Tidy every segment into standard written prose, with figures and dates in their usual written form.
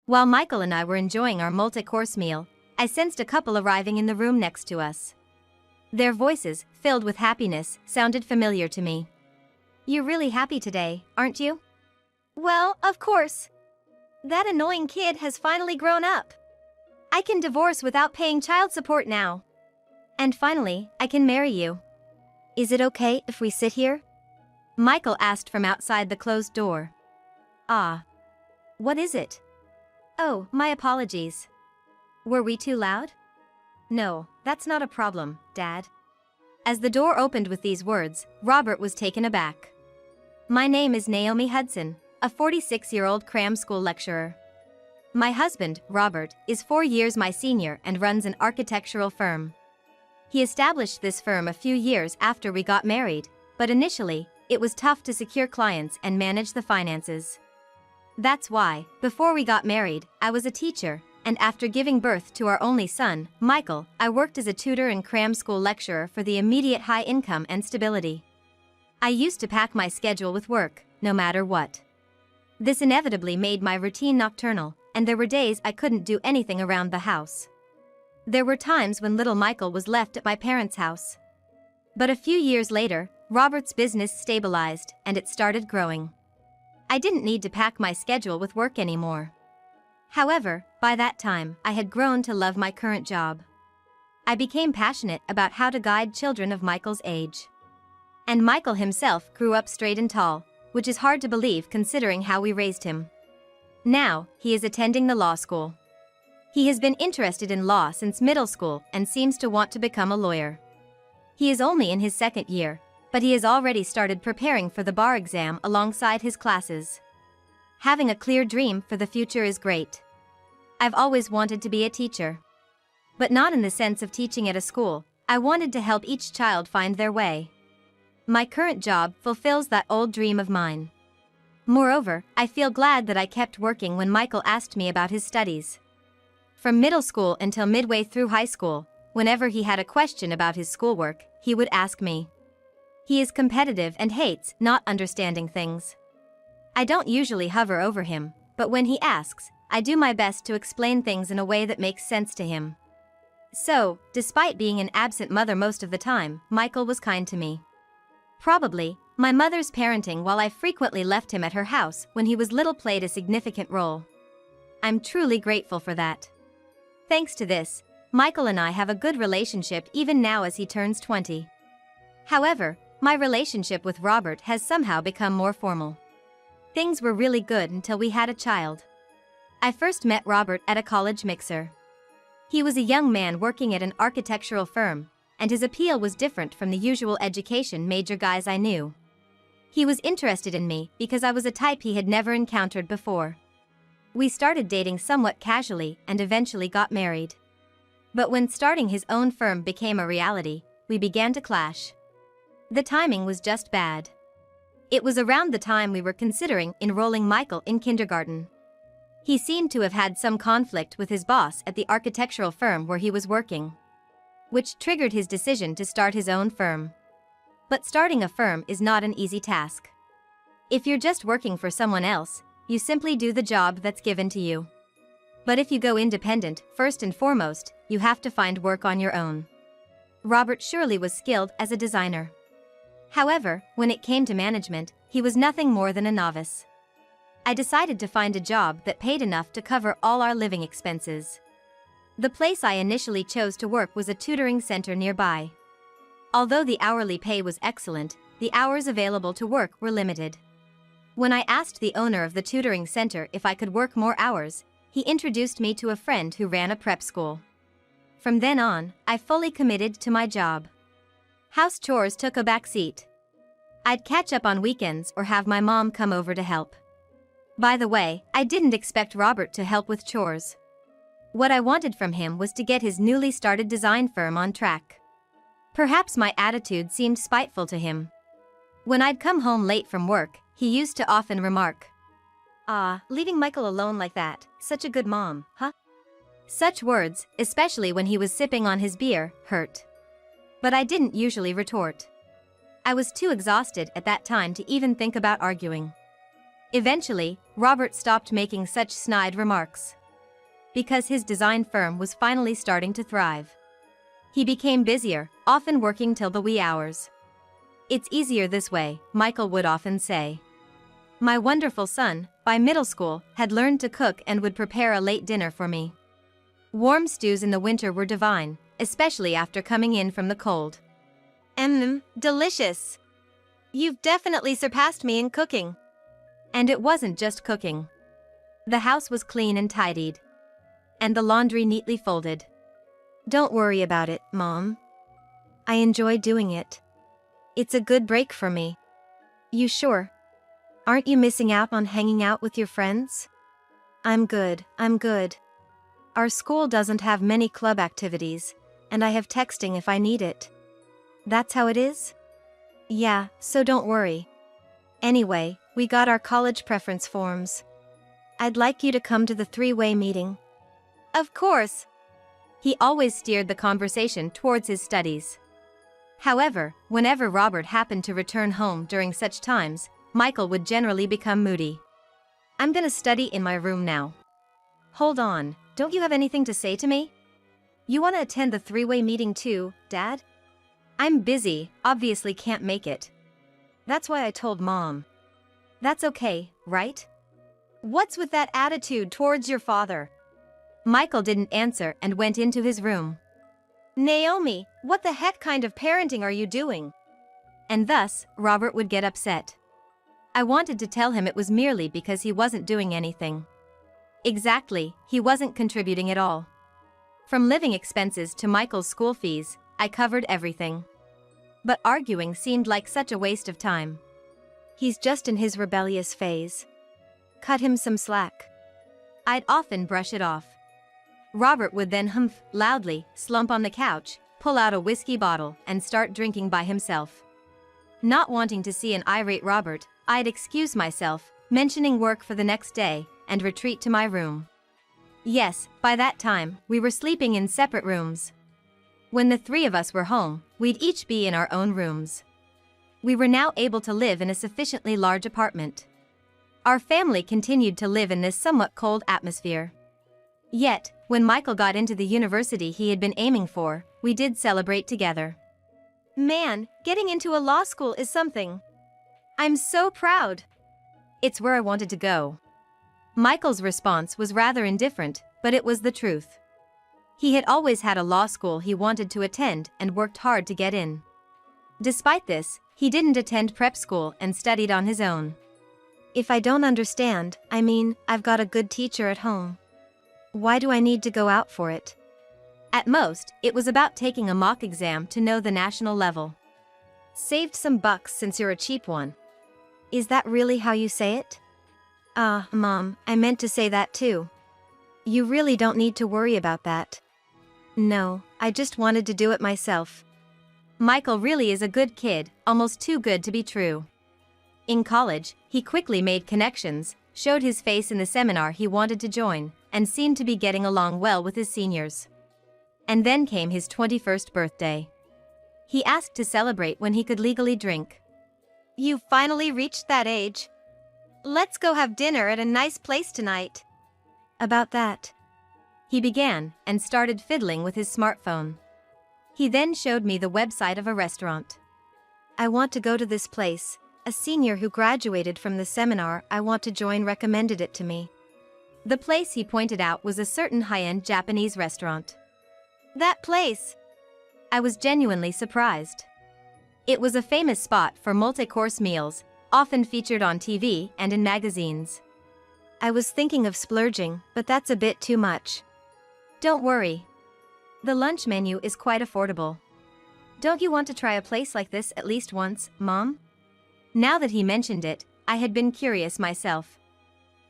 While Michael and I were enjoying our multi-course meal, I sensed a couple arriving in the room next to us. Their voices, filled with happiness, sounded familiar to me. "You're really happy today, aren't you?" "Well, of course. That annoying kid has finally grown up. I can divorce without paying child support now. And finally, I can marry you. Is it okay if we sit here?" Michael asked from outside the closed door. "Ah. What is it?" "Oh, my apologies. Were we too loud?" "No, that's not a problem, Dad." As the door opened with these words, Robert was taken aback. "My name is Naomi Hudson, a 46-year-old cram school lecturer. My husband, Robert, is 4 years my senior and runs an architectural firm. He established this firm a few years after we got married, but initially, it was tough to secure clients and manage the finances. That's why, before we got married, I was a teacher, and after giving birth to our only son, Michael, I worked as a tutor and cram school lecturer for the immediate high income and stability. I used to pack my schedule with work, no matter what. This inevitably made my routine nocturnal, and there were days I couldn't do anything around the house. There were times when little Michael was left at my parents' house. But a few years later, Robert's business stabilized, and it started growing. I didn't need to pack my schedule with work anymore. However, by that time, I had grown to love my current job. I became passionate about how to guide children of Michael's age. And Michael himself grew up straight and tall, which is hard to believe considering how we raised him. Now, he is attending the law school. He has been interested in law since middle school and seems to want to become a lawyer. He is only in his second year, but he has already started preparing for the bar exam alongside his classes. Having a clear dream for the future is great. I've always wanted to be a teacher. But not in the sense of teaching at a school. I wanted to help each child find their way. My current job fulfills that old dream of mine. Moreover, I feel glad that I kept working when Michael asked me about his studies. From middle school until midway through high school, whenever he had a question about his schoolwork, he would ask me. He is competitive and hates not understanding things. I don't usually hover over him, but when he asks, I do my best to explain things in a way that makes sense to him. So, despite being an absent mother most of the time, Michael was kind to me. Probably, my mother's parenting while I frequently left him at her house when he was little played a significant role. I'm truly grateful for that. Thanks to this, Michael and I have a good relationship even now as he turns 20. However, my relationship with Robert has somehow become more formal. Things were really good until we had a child. I first met Robert at a college mixer. He was a young man working at an architectural firm, and his appeal was different from the usual education major guys I knew. He was interested in me because I was a type he had never encountered before. We started dating somewhat casually and eventually got married. But when starting his own firm became a reality, we began to clash. The timing was just bad. It was around the time we were considering enrolling Michael in kindergarten. He seemed to have had some conflict with his boss at the architectural firm where he was working, which triggered his decision to start his own firm. But starting a firm is not an easy task. If you're just working for someone else, you simply do the job that's given to you. But if you go independent, first and foremost, you have to find work on your own. Robert surely was skilled as a designer. However, when it came to management, he was nothing more than a novice. I decided to find a job that paid enough to cover all our living expenses. The place I initially chose to work was a tutoring center nearby. Although the hourly pay was excellent, the hours available to work were limited. When I asked the owner of the tutoring center if I could work more hours, he introduced me to a friend who ran a prep school. From then on, I fully committed to my job. House chores took a back seat. I'd catch up on weekends or have my mom come over to help. By the way, I didn't expect Robert to help with chores. What I wanted from him was to get his newly started design firm on track. Perhaps my attitude seemed spiteful to him. When I'd come home late from work, he used to often remark, "Ah, leaving Michael alone like that, such a good mom, huh?" Such words, especially when he was sipping on his beer, hurt. But I didn't usually retort. I was too exhausted at that time to even think about arguing. Eventually, Robert stopped making such snide remarks. because his design firm was finally starting to thrive. He became busier, often working till the wee hours. "It's easier this way," Michael would often say. My wonderful son, by middle school, had learned to cook and would prepare a late dinner for me. Warm stews in the winter were divine, especially after coming in from the cold. Delicious. You've definitely surpassed me in cooking." And it wasn't just cooking. The house was clean and tidied, and the laundry neatly folded. "Don't worry about it, Mom. I enjoy doing it. It's a good break for me." "You sure? Aren't you missing out on hanging out with your friends?" I'm good. Our school doesn't have many club activities, and I have texting if I need it." "That's how it is?" "Yeah, so don't worry. Anyway, we got our college preference forms. I'd like you to come to the three-way meeting." "Of course." He always steered the conversation towards his studies. However, whenever Robert happened to return home during such times, Michael would generally become moody. "I'm gonna study in my room now." "Hold on, don't you have anything to say to me? You wanna attend the three-way meeting too, Dad?" "I'm busy, obviously can't make it. That's why I told Mom." "That's okay, right? What's with that attitude towards your father?" Michael didn't answer and went into his room. "Naomi, what the heck kind of parenting are you doing?" And thus, Robert would get upset. I wanted to tell him it was merely because he wasn't doing anything. Exactly, he wasn't contributing at all. From living expenses to Michael's school fees, I covered everything. But arguing seemed like such a waste of time. He's just in his rebellious phase. Cut him some slack. I'd often brush it off. Robert would then humph loudly, slump on the couch, pull out a whiskey bottle, and start drinking by himself. Not wanting to see an irate Robert, I'd excuse myself, mentioning work for the next day, and retreat to my room. Yes, by that time, we were sleeping in separate rooms. When the three of us were home, we'd each be in our own rooms. We were now able to live in a sufficiently large apartment. Our family continued to live in this somewhat cold atmosphere. Yet, when Michael got into the university he had been aiming for, we did celebrate together. "Man, getting into a law school is something. I'm so proud." "It's where I wanted to go." Michael's response was rather indifferent, but it was the truth. He had always had a law school he wanted to attend and worked hard to get in. Despite this, he didn't attend prep school and studied on his own. "If I don't understand, I mean, I've got a good teacher at home. Why do I need to go out for it?" At most, it was about taking a mock exam to know the national level. "Saved some bucks since you're a cheap one." Is that really how you say it? Mom, I meant to say that too. You really don't need to worry about that. No, I just wanted to do it myself. Michael really is a good kid, almost too good to be true. In college, he quickly made connections, showed his face in the seminar he wanted to join, and seemed to be getting along well with his seniors. And then came his 21st birthday. He asked to celebrate when he could legally drink. "You've finally reached that age. Let's go have dinner at a nice place tonight." About that. He began and started fiddling with his smartphone. He then showed me the website of a restaurant. "I want to go to this place. A senior who graduated from the seminar I want to join recommended it to me." The place he pointed out was a certain high-end Japanese restaurant. "That place?" I was genuinely surprised. It was a famous spot for multi-course meals, often featured on TV and in magazines. I was thinking of splurging, but that's a bit too much. Don't worry. The lunch menu is quite affordable. Don't you want to try a place like this at least once, Mom? Now that he mentioned it, I had been curious myself.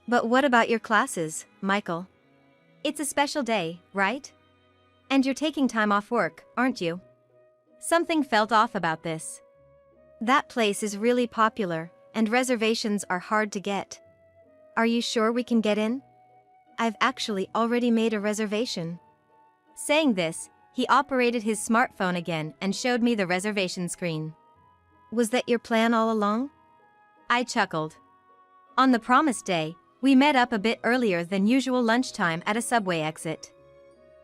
But what about your classes, Michael? It's a special day, right? And you're taking time off work, aren't you? Something felt off about this. That place is really popular, and reservations are hard to get. Are you sure we can get in? I've actually already made a reservation. Saying this, he operated his smartphone again and showed me the reservation screen. Was that your plan all along? I chuckled. On the promised day, We met up a bit earlier than usual lunchtime at a subway exit.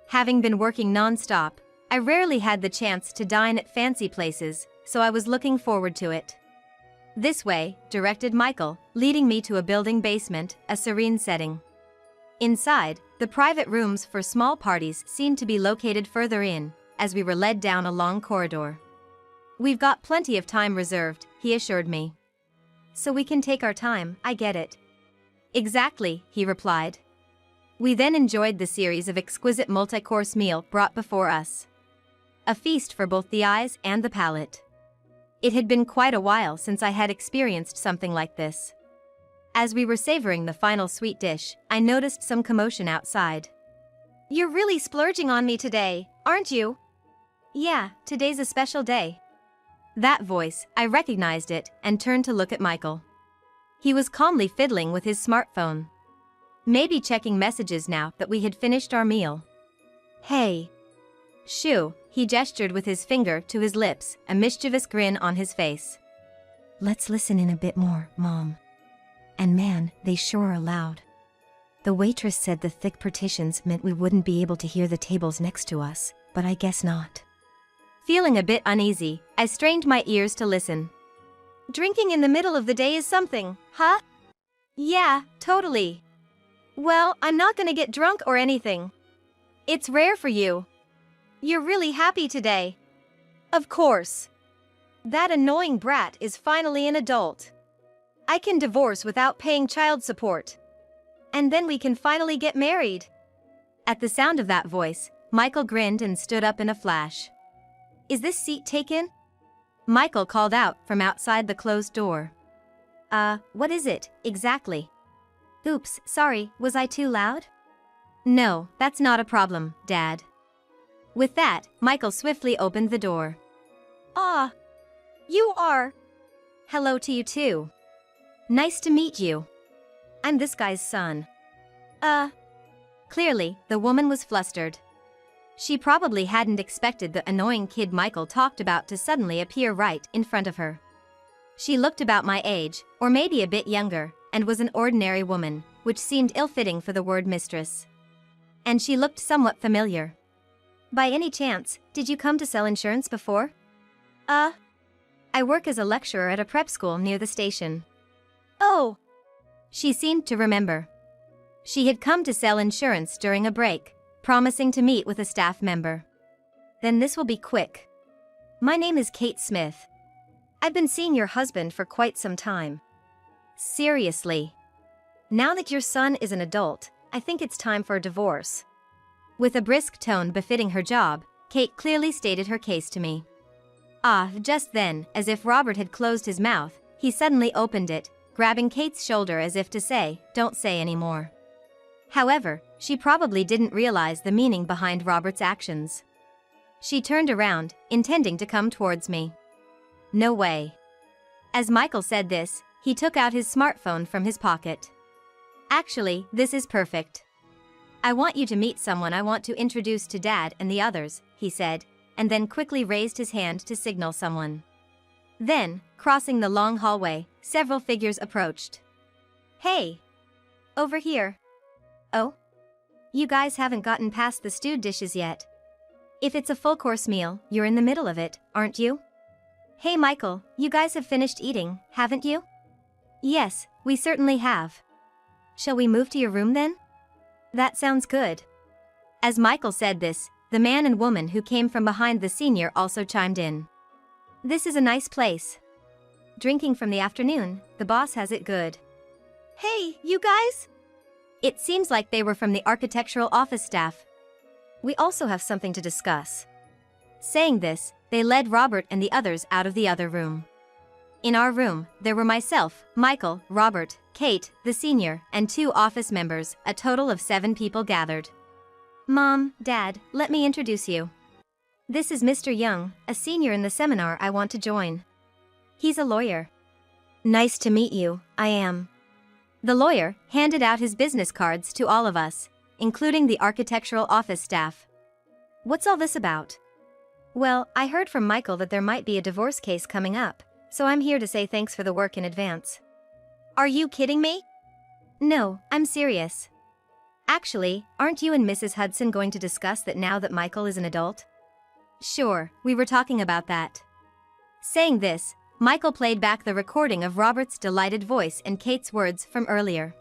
Having been working non-stop, I rarely had the chance to dine at fancy places, so I was looking forward to it. "This way," directed Michael, leading me to a building basement, a serene setting. Inside, the private rooms for small parties seemed to be located further in, as we were led down a long corridor. "We've got plenty of time reserved," he assured me. "So we can take our time, I get it." "Exactly," he replied. We then enjoyed the series of exquisite multi-course meal brought before us. A feast for both the eyes and the palate. It had been quite a while since I had experienced something like this. As we were savoring the final sweet dish, I noticed some commotion outside. "You're really splurging on me today, aren't you?" "Yeah, today's a special day." That voice, I recognized it and turned to look at Michael. He was calmly fiddling with his smartphone. Maybe checking messages now that we had finished our meal. "Hey." "Shoo," he gestured with his finger to his lips, a mischievous grin on his face. "Let's listen in a bit more, Mom. And man, they sure are loud. The waitress said the thick partitions meant we wouldn't be able to hear the tables next to us, but I guess not." Feeling a bit uneasy, I strained my ears to listen. "Drinking in the middle of the day is something, huh?" "Yeah, totally." "Well, I'm not gonna get drunk or anything. It's rare for you. You're really happy today." "Of course. That annoying brat is finally an adult. I can divorce without paying child support. And then we can finally get married." At the sound of that voice, Michael grinned and stood up in a flash. "Is this seat taken?" Michael called out from outside the closed door. What is it, exactly?" "Oops, sorry, was I too loud?" "No, that's not a problem, Dad." With that, Michael swiftly opened the door. "Ah, you are." "Hello to you too. Nice to meet you. I'm this guy's son." Clearly, the woman was flustered. She probably hadn't expected the annoying kid Michael talked about to suddenly appear right in front of her. She looked about my age, or maybe a bit younger, and was an ordinary woman, which seemed ill-fitting for the word mistress. And she looked somewhat familiar. "By any chance, did you come to sell insurance before?" I work as a lecturer at a prep school near the station." "Oh." She seemed to remember. She had come to sell insurance during a break, promising to meet with a staff member. "Then this will be quick. My name is Kate Smith. I've been seeing your husband for quite some time." "Seriously? Now that your son is an adult, I think it's time for a divorce." With a brisk tone befitting her job, Kate clearly stated her case to me. Just then, as if Robert had closed his mouth, he suddenly opened it, grabbing Kate's shoulder as if to say, "Don't say any more." However, she probably didn't realize the meaning behind Robert's actions. She turned around, intending to come towards me. "No way." As Michael said this, he took out his smartphone from his pocket. "Actually, this is perfect. I want you to meet someone I want to introduce to Dad and the others," he said, and then quickly raised his hand to signal someone. Then, crossing the long hallway, several figures approached. "Hey! Over here." "Oh? You guys haven't gotten past the stewed dishes yet. If it's a full-course meal, you're in the middle of it, aren't you?" "Hey Michael, you guys have finished eating, haven't you?" "Yes, we certainly have." "Shall we move to your room then?" "That sounds good." As Michael said this, the man and woman who came from behind the senior also chimed in. "This is a nice place. Drinking from the afternoon, the boss has it good." "Hey, you guys!" It seems like they were from the architectural office staff. "We also have something to discuss." Saying this, they led Robert and the others out of the other room. In our room, there were myself, Michael, Robert, Kate, the senior, and 2 office members, a total of 7 people gathered. "Mom, Dad, let me introduce you. This is Mr. Young, a senior in the seminar I want to join. He's a lawyer." "Nice to meet you, I am." The lawyer handed out his business cards to all of us, including the architectural office staff. "What's all this about?" "Well, I heard from Michael that there might be a divorce case coming up, so I'm here to say thanks for the work in advance." "Are you kidding me?" No, I'm serious. Actually, aren't you and Mrs. Hudson going to discuss that now that Michael is an adult? Sure, we were talking about that. Saying this, Michael played back the recording of Robert's delighted voice and Kate's words from earlier.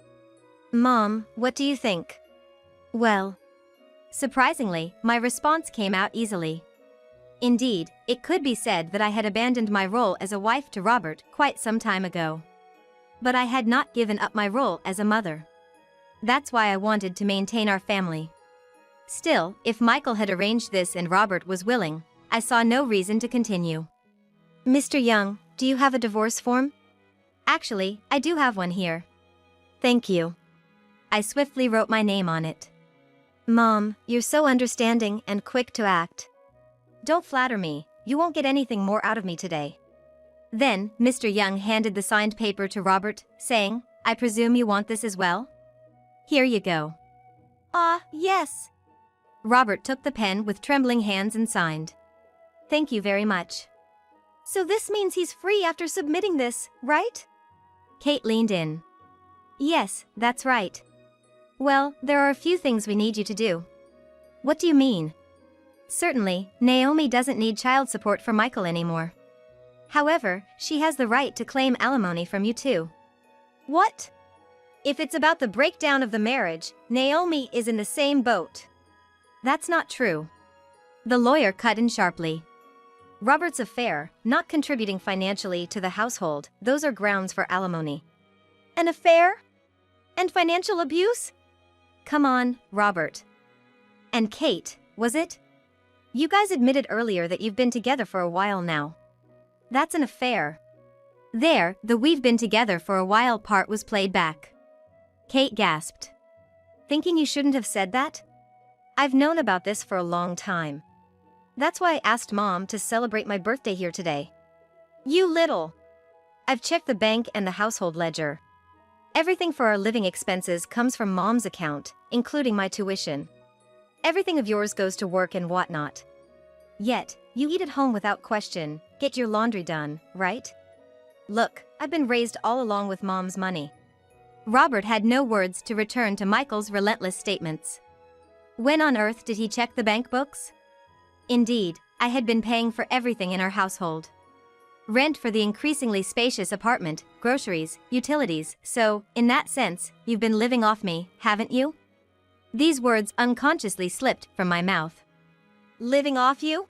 Mom, what do you think? Well, surprisingly, my response came out easily. Indeed, it could be said that I had abandoned my role as a wife to Robert quite some time ago. But I had not given up my role as a mother. That's why I wanted to maintain our family. Still, if Michael had arranged this and Robert was willing, I saw no reason to continue. Mr. Young, do you have a divorce form? Actually, I do have one here. Thank you. I swiftly wrote my name on it. Mom, you're so understanding and quick to act. Don't flatter me, you won't get anything more out of me today. Then, Mr. Young handed the signed paper to Robert, saying, I presume you want this as well? Here you go. Yes. Robert took the pen with trembling hands and signed. Thank you very much. So this means he's free after submitting this, right? Kate leaned in. Yes, that's right. Well, there are a few things we need you to do. What do you mean? Certainly, Naomi doesn't need child support from Michael anymore. However, she has the right to claim alimony from you too. What? If it's about the breakdown of the marriage, Naomi is in the same boat. That's not true. The lawyer cut in sharply. Robert's affair, not contributing financially to the household, those are grounds for alimony. An affair? And financial abuse? Come on, Robert. And Kate, was it? You guys admitted earlier that you've been together for a while now. That's an affair. There, the "we've been together for a while" part was played back. Kate gasped. Thinking you shouldn't have said that? I've known about this for a long time. That's why I asked Mom to celebrate my birthday here today. You little! I've checked the bank and the household ledger. Everything for our living expenses comes from Mom's account, including my tuition. Everything of yours goes to work and whatnot. Yet, you eat at home without question, get your laundry done, right? Look, I've been raised all along with Mom's money. Robert had no words to return to Michael's relentless statements. When on earth did he check the bank books? Indeed, I had been paying for everything in our household. Rent for the increasingly spacious apartment, groceries, utilities, so, in that sense, you've been living off me, haven't you? These words unconsciously slipped from my mouth. Living off you?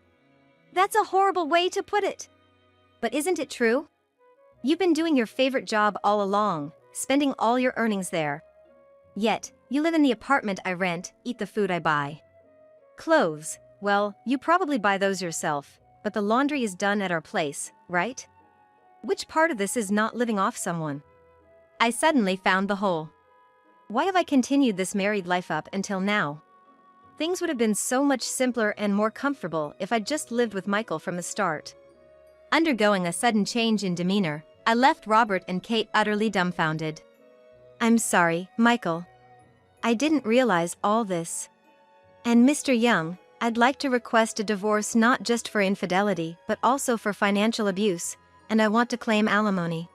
That's a horrible way to put it. But isn't it true? You've been doing your favorite job all along, spending all your earnings there. Yet, you live in the apartment I rent, eat the food I buy. Clothes, well, you probably buy those yourself, but the laundry is done at our place, right? Which part of this is not living off someone? I suddenly found the hole. Why have I continued this married life up until now? Things would have been so much simpler and more comfortable if I'd just lived with Michael from the start. Undergoing a sudden change in demeanor, I left Robert and Kate utterly dumbfounded. I'm sorry, Michael. I didn't realize all this. And Mr. Young, I'd like to request a divorce not just for infidelity, but also for financial abuse, and I want to claim alimony.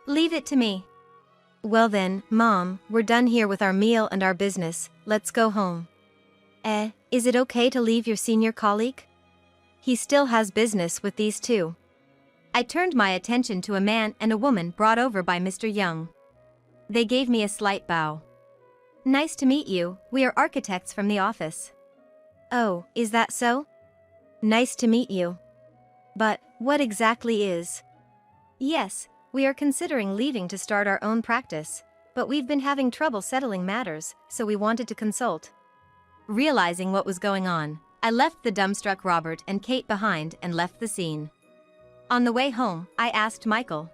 Leave it to me. Well then, Mom, we're done here with our meal and our business, let's go home. Is it okay to leave your senior colleague? He still has business with these two. I turned my attention to a man and a woman brought over by Mr. Young. They gave me a slight bow. Nice to meet you, we are architects from the office. Oh, is that so? Nice to meet you. But, what exactly is? Yes, we are considering leaving to start our own practice, but we've been having trouble settling matters, so we wanted to consult. Realizing what was going on, I left the dumbstruck Robert and Kate behind and left the scene. On the way home, I asked Michael,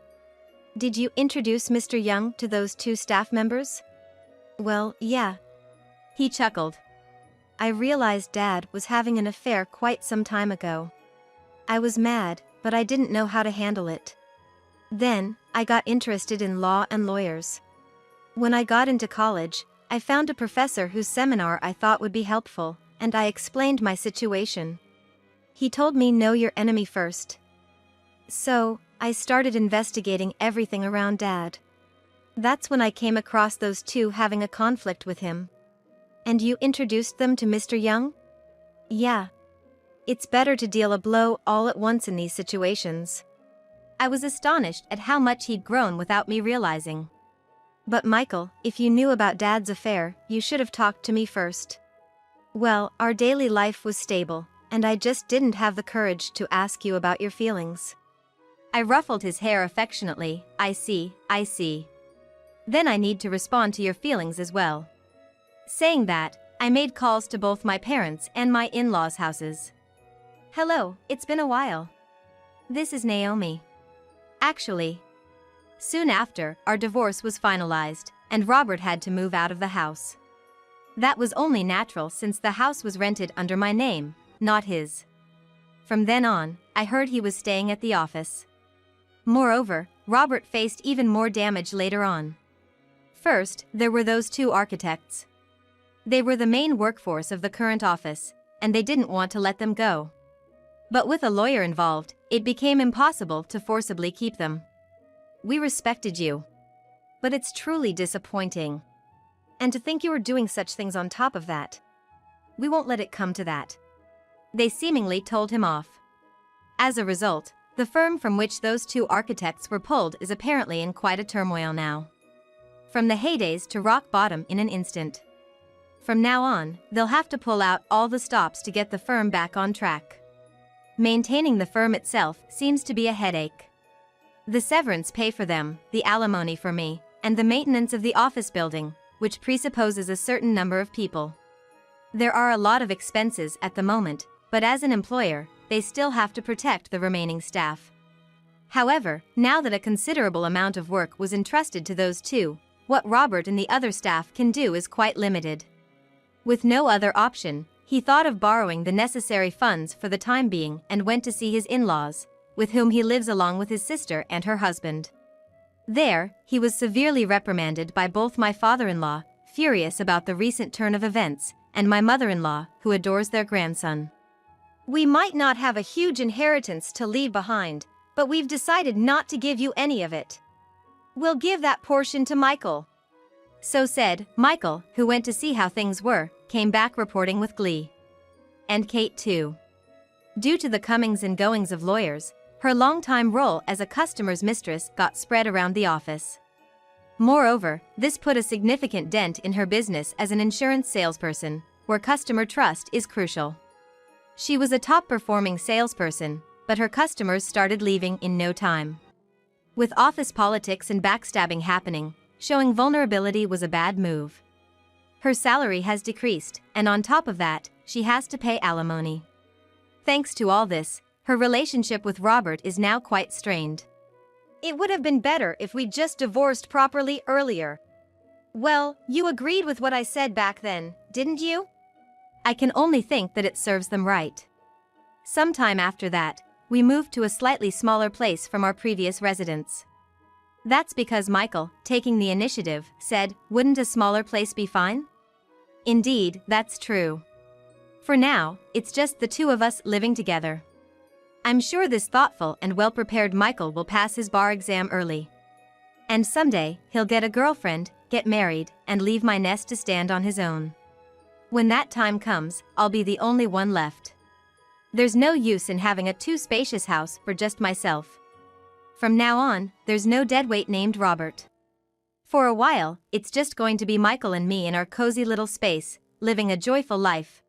"Did you introduce Mr. Young to those two staff members?" "Well, yeah." He chuckled. "I realized Dad was having an affair quite some time ago. I was mad, but I didn't know how to handle it. Then, I got interested in law and lawyers. When I got into college, I found a professor whose seminar I thought would be helpful, and I explained my situation. He told me know your enemy first. So, I started investigating everything around Dad. That's when I came across those two having a conflict with him. And you introduced them to Mr. Young? Yeah. It's better to deal a blow all at once in these situations. I was astonished at how much he'd grown without me realizing. But Michael, if you knew about Dad's affair, you should have talked to me first. Well, our daily life was stable, and I just didn't have the courage to ask you about your feelings. I ruffled his hair affectionately. I see. Then I need to respond to your feelings as well. Saying that, I made calls to both my parents and my in-laws' houses. Hello, it's been a while. This is Naomi. Actually, soon after, our divorce was finalized, and Robert had to move out of the house. That was only natural since the house was rented under my name, not his. From then on, I heard he was staying at the office. Moreover, Robert faced even more damage later on. First, there were those two architects. They were the main workforce of the current office, and they didn't want to let them go. But with a lawyer involved, it became impossible to forcibly keep them. We respected you. But it's truly disappointing. And to think you were doing such things on top of that. We won't let it come to that. They seemingly told him off. As a result, the firm from which those two architects were pulled is apparently in quite a turmoil now. From the heydays to rock bottom in an instant. From now on, they'll have to pull out all the stops to get the firm back on track. Maintaining the firm itself seems to be a headache. The severance pay for them, the alimony for me, and the maintenance of the office building, which presupposes a certain number of people. There are a lot of expenses at the moment, but as an employer, they still have to protect the remaining staff. However, now that a considerable amount of work was entrusted to those two, what Robert and the other staff can do is quite limited. With no other option, he thought of borrowing the necessary funds for the time being and went to see his in-laws, with whom he lives along with his sister and her husband. There, he was severely reprimanded by both my father-in-law, furious about the recent turn of events, and my mother-in-law, who adores their grandson. We might not have a huge inheritance to leave behind, but we've decided not to give you any of it. We'll give that portion to Michael. So said, Michael, who went to see how things were, came back reporting with glee. And Kate too. Due to the comings and goings of lawyers, her longtime role as a customer's mistress got spread around the office. Moreover, this put a significant dent in her business as an insurance salesperson, where customer trust is crucial. She was a top-performing salesperson, but her customers started leaving in no time. With office politics and backstabbing happening, showing vulnerability was a bad move. Her salary has decreased, and on top of that, she has to pay alimony. Thanks to all this, her relationship with Robert is now quite strained. It would have been better if we just divorced properly earlier. Well, you agreed with what I said back then, didn't you? I can only think that it serves them right. Sometime after that, we moved to a slightly smaller place from our previous residence. That's because Michael, taking the initiative, said, "Wouldn't a smaller place be fine?" Indeed, that's true. For now, it's just the two of us living together. I'm sure this thoughtful and well-prepared Michael will pass his bar exam early. And someday, he'll get a girlfriend, get married, and leave my nest to stand on his own. When that time comes, I'll be the only one left. There's no use in having a too spacious house for just myself. From now on, there's no deadweight named Robert. For a while, it's just going to be Michael and me in our cozy little space, living a joyful life.